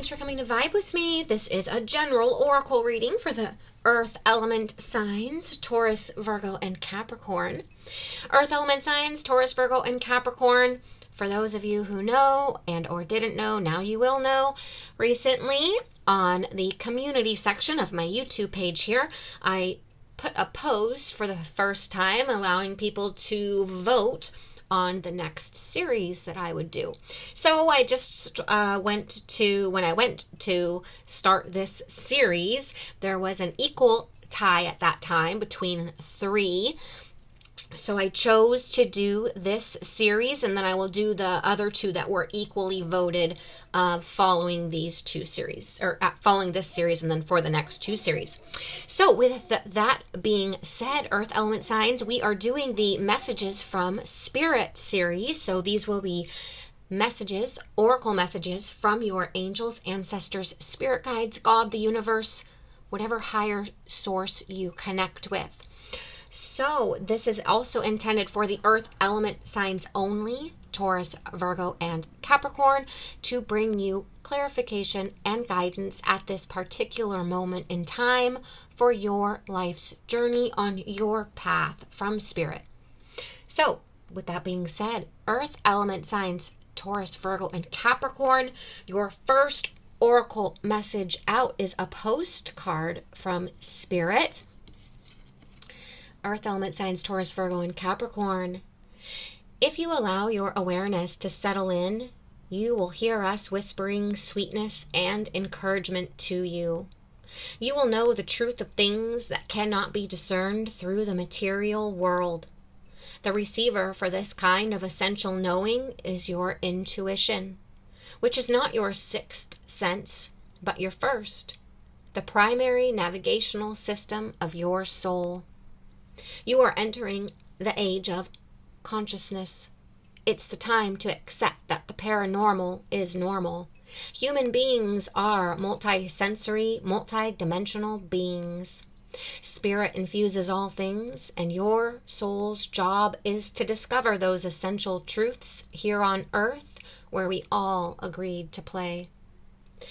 Thanks for coming to vibe with me. This is a general oracle reading for the Earth element signs, Taurus, Virgo, and Capricorn. Earth element signs, Taurus, Virgo, and Capricorn. For those of you who know and or didn't know, now you will know. Recently, on the community section of my YouTube page here, I put a post for the first time allowing people to vote on the next series that I would do. So I just when I went to start this series, there was an equal tie at that time between 3. So I chose to do this series, and then I will do the other 2 that were equally voted following these 2 series, or following this series, and then for the next 2 series. So with that being said, Earth element signs, we are doing the messages from Spirit series. So these will be messages, oracle messages from your angels, ancestors, spirit guides, God, the universe, whatever higher source you connect with. So this is also intended for the Earth element signs only, Taurus, Virgo, and Capricorn, to bring you clarification and guidance at this particular moment in time for your life's journey on your path from Spirit. So with that being said, Earth element signs, Taurus, Virgo, and Capricorn, your first oracle message out is a postcard from Spirit. Earth element signs, Taurus, Virgo, and Capricorn. If you allow your awareness to settle in, you will hear us whispering sweetness and encouragement to you. You will know the truth of things that cannot be discerned through the material world. The receiver for this kind of essential knowing is your intuition, which is not your 6th sense, but your first, the primary navigational system of your soul. You are entering the age of consciousness. It's the time to accept that the paranormal is normal. Human beings are multi-sensory, multi-dimensional beings. Spirit infuses all things, and your soul's job is to discover those essential truths here on Earth where we all agreed to play.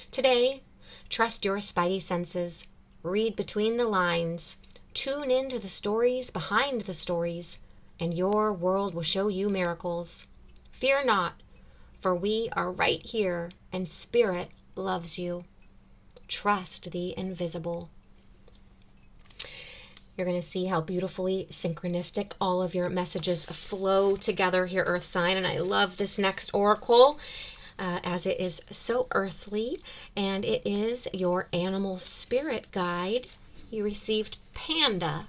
Today, trust your spidey senses, read between the lines, tune into the stories behind the stories, and your world will show you miracles. Fear not, for we are right here, and Spirit loves you. Trust the invisible. You're going to see how beautifully synchronistic all of your messages flow together here, Earth sign, and I love this next oracle as it is so earthly, and it is your animal spirit guide. You received Panda.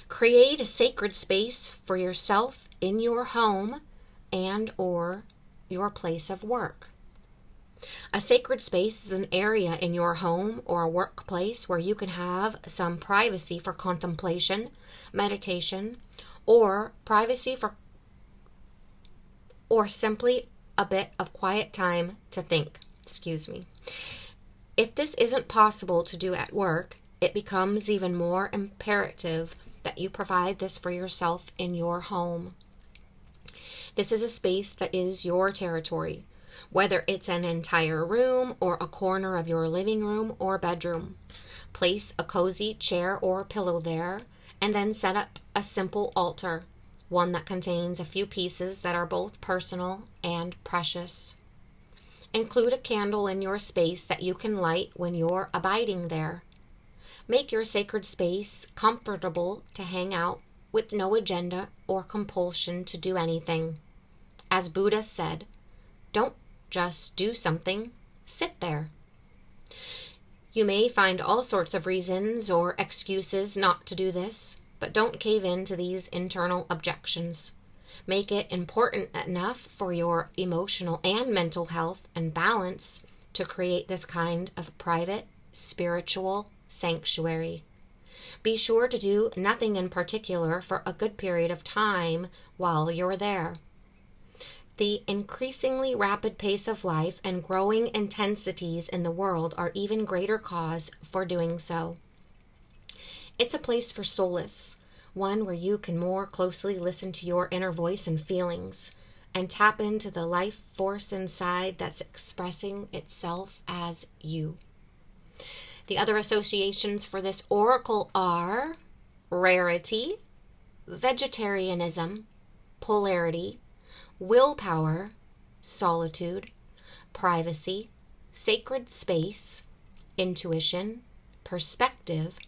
Create a sacred space for yourself in your home and or your place of work. A sacred space is an area in your home or a workplace where you can have some privacy for contemplation, meditation, or simply a bit of quiet time to think. If this isn't possible to do at work, it becomes even more imperative that you provide this for yourself in your home. This is a space that is your territory, whether it's an entire room or a corner of your living room or bedroom. Place a cozy chair or pillow there, and then set up a simple altar, one that contains a few pieces that are both personal and precious. Include a candle in your space that you can light when you're abiding there. Make your sacred space comfortable to hang out with no agenda or compulsion to do anything. As Buddha said, don't just do something, sit there. You may find all sorts of reasons or excuses not to do this, but don't cave in to these internal objections. Make it important enough for your emotional and mental health and balance to create this kind of private, spiritual sanctuary. Be sure to do nothing in particular for a good period of time while you're there. The increasingly rapid pace of life and growing intensities in the world are even greater cause for doing so. It's a place for solace, one where you can more closely listen to your inner voice and feelings, and tap into the life force inside that's expressing itself as you. The other associations for this oracle are rarity, vegetarianism, polarity, willpower, solitude, privacy, sacred space, intuition, perspective,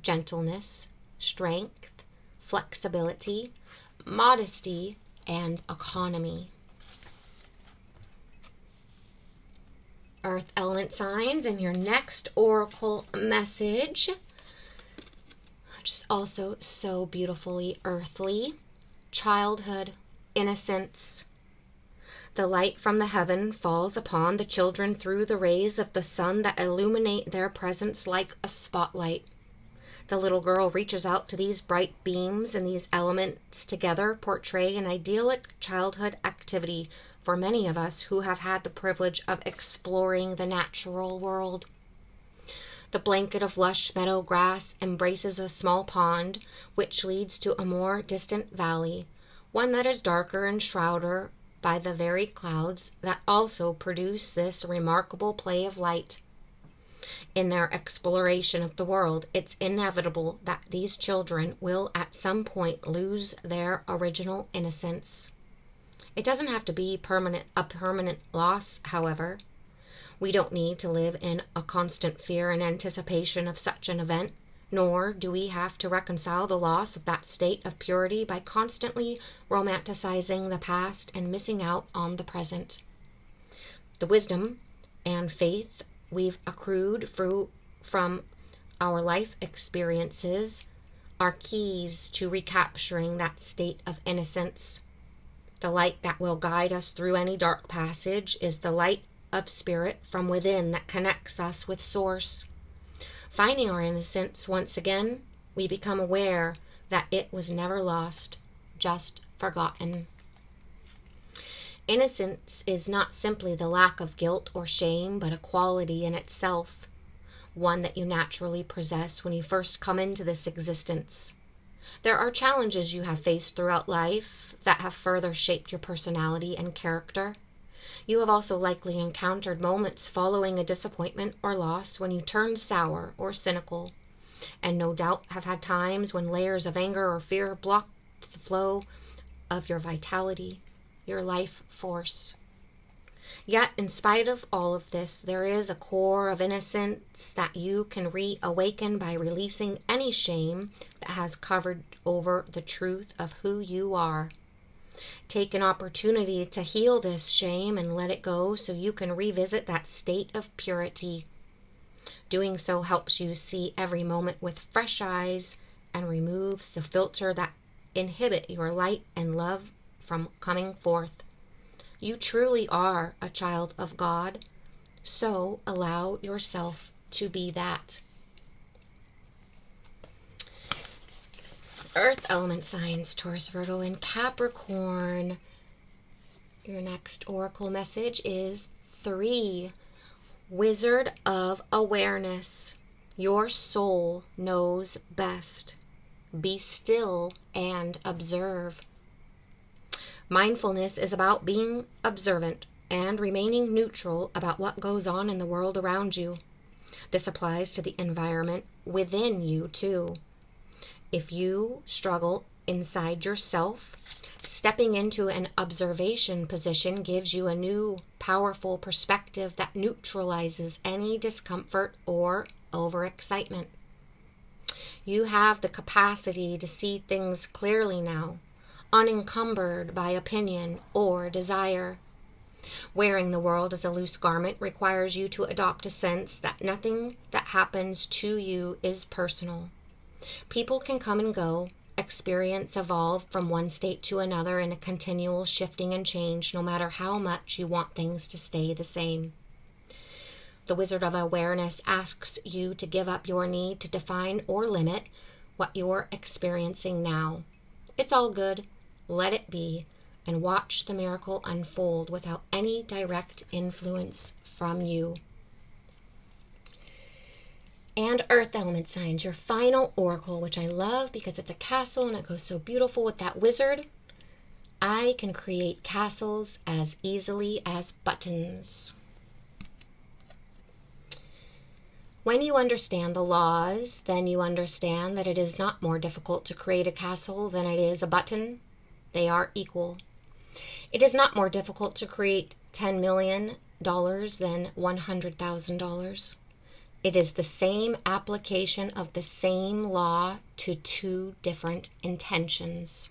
gentleness, strength, flexibility, modesty, and economy. Earth element signs, and your next oracle message, which is also so beautifully earthly: childhood, innocence. The light from the heaven falls upon the children through the rays of the sun that illuminate their presence like a spotlight. The little girl reaches out to these bright beams, and these elements together portray an idyllic childhood activity for many of us who have had the privilege of exploring the natural world. The blanket of lush meadow grass embraces a small pond, which leads to a more distant valley, one that is darker and shrouded by the very clouds that also produce this remarkable play of light. In their exploration of the world, it's inevitable that these children will at some point lose their original innocence. It doesn't have to be a permanent loss, however. We don't need to live in a constant fear and anticipation of such an event, nor do we have to reconcile the loss of that state of purity by constantly romanticizing the past and missing out on the present. The wisdom and faith we've accrued from our life experiences are keys to recapturing that state of innocence. The light that will guide us through any dark passage is the light of spirit from within that connects us with Source. Finding our innocence once again, we become aware that it was never lost, just forgotten. Innocence is not simply the lack of guilt or shame, but a quality in itself, one that you naturally possess when you first come into this existence. There are challenges you have faced throughout life that have further shaped your personality and character. You have also likely encountered moments following a disappointment or loss when you turned sour or cynical, and no doubt have had times when layers of anger or fear blocked the flow of your vitality, your life force. Yet, in spite of all of this, there is a core of innocence that you can reawaken by releasing any shame that has covered over the truth of who you are. Take an opportunity to heal this shame and let it go so you can revisit that state of purity. Doing so helps you see every moment with fresh eyes and removes the filter that inhibit your light and love from coming forth. You truly are a child of God, so allow yourself to be that. Earth element signs, Taurus, Virgo, and Capricorn. Your next oracle message is 3. Wizard of Awareness. Your soul knows best. Be still and observe. Mindfulness is about being observant and remaining neutral about what goes on in the world around you. This applies to the environment within you too. If you struggle inside yourself, stepping into an observation position gives you a new, powerful perspective that neutralizes any discomfort or overexcitement. You have the capacity to see things clearly now, unencumbered by opinion or desire. Wearing the world as a loose garment requires you to adopt a sense that nothing that happens to you is personal. People can come and go, experience evolve from one state to another in a continual shifting and change, no matter how much you want things to stay the same. The Wizard of Awareness asks you to give up your need to define or limit what you're experiencing now. It's all good. Let it be, and watch the miracle unfold without any direct influence from you. And Earth element signs, your final oracle, which I love because it's a castle and it goes so beautiful with that wizard. I can create castles as easily as buttons. When you understand the laws, then you understand that it is not more difficult to create a castle than it is a button. They are equal. It is not more difficult to create $10 million than $100,000. It is the same application of the same law to two different intentions.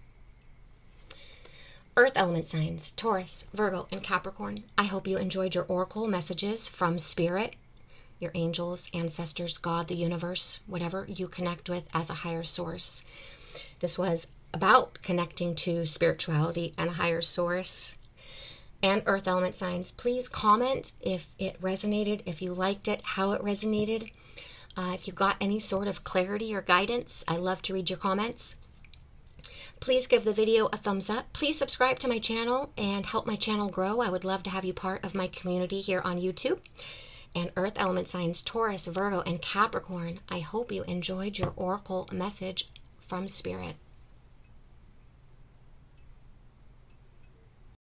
Earth element signs, Taurus, Virgo, and Capricorn. I hope you enjoyed your oracle messages from Spirit, your angels, ancestors, God, the universe, whatever you connect with as a higher source. This was about connecting to spirituality and a higher source. And earth element signs, please comment if it resonated, if you liked it, how it resonated. If you got any sort of clarity or guidance, I love to read your comments. Please give the video a thumbs up. Please subscribe to my channel and help my channel grow. I would love to have you part of my community here on YouTube. And earth element signs, Taurus, Virgo, and Capricorn, I hope you enjoyed your oracle message from Spirit.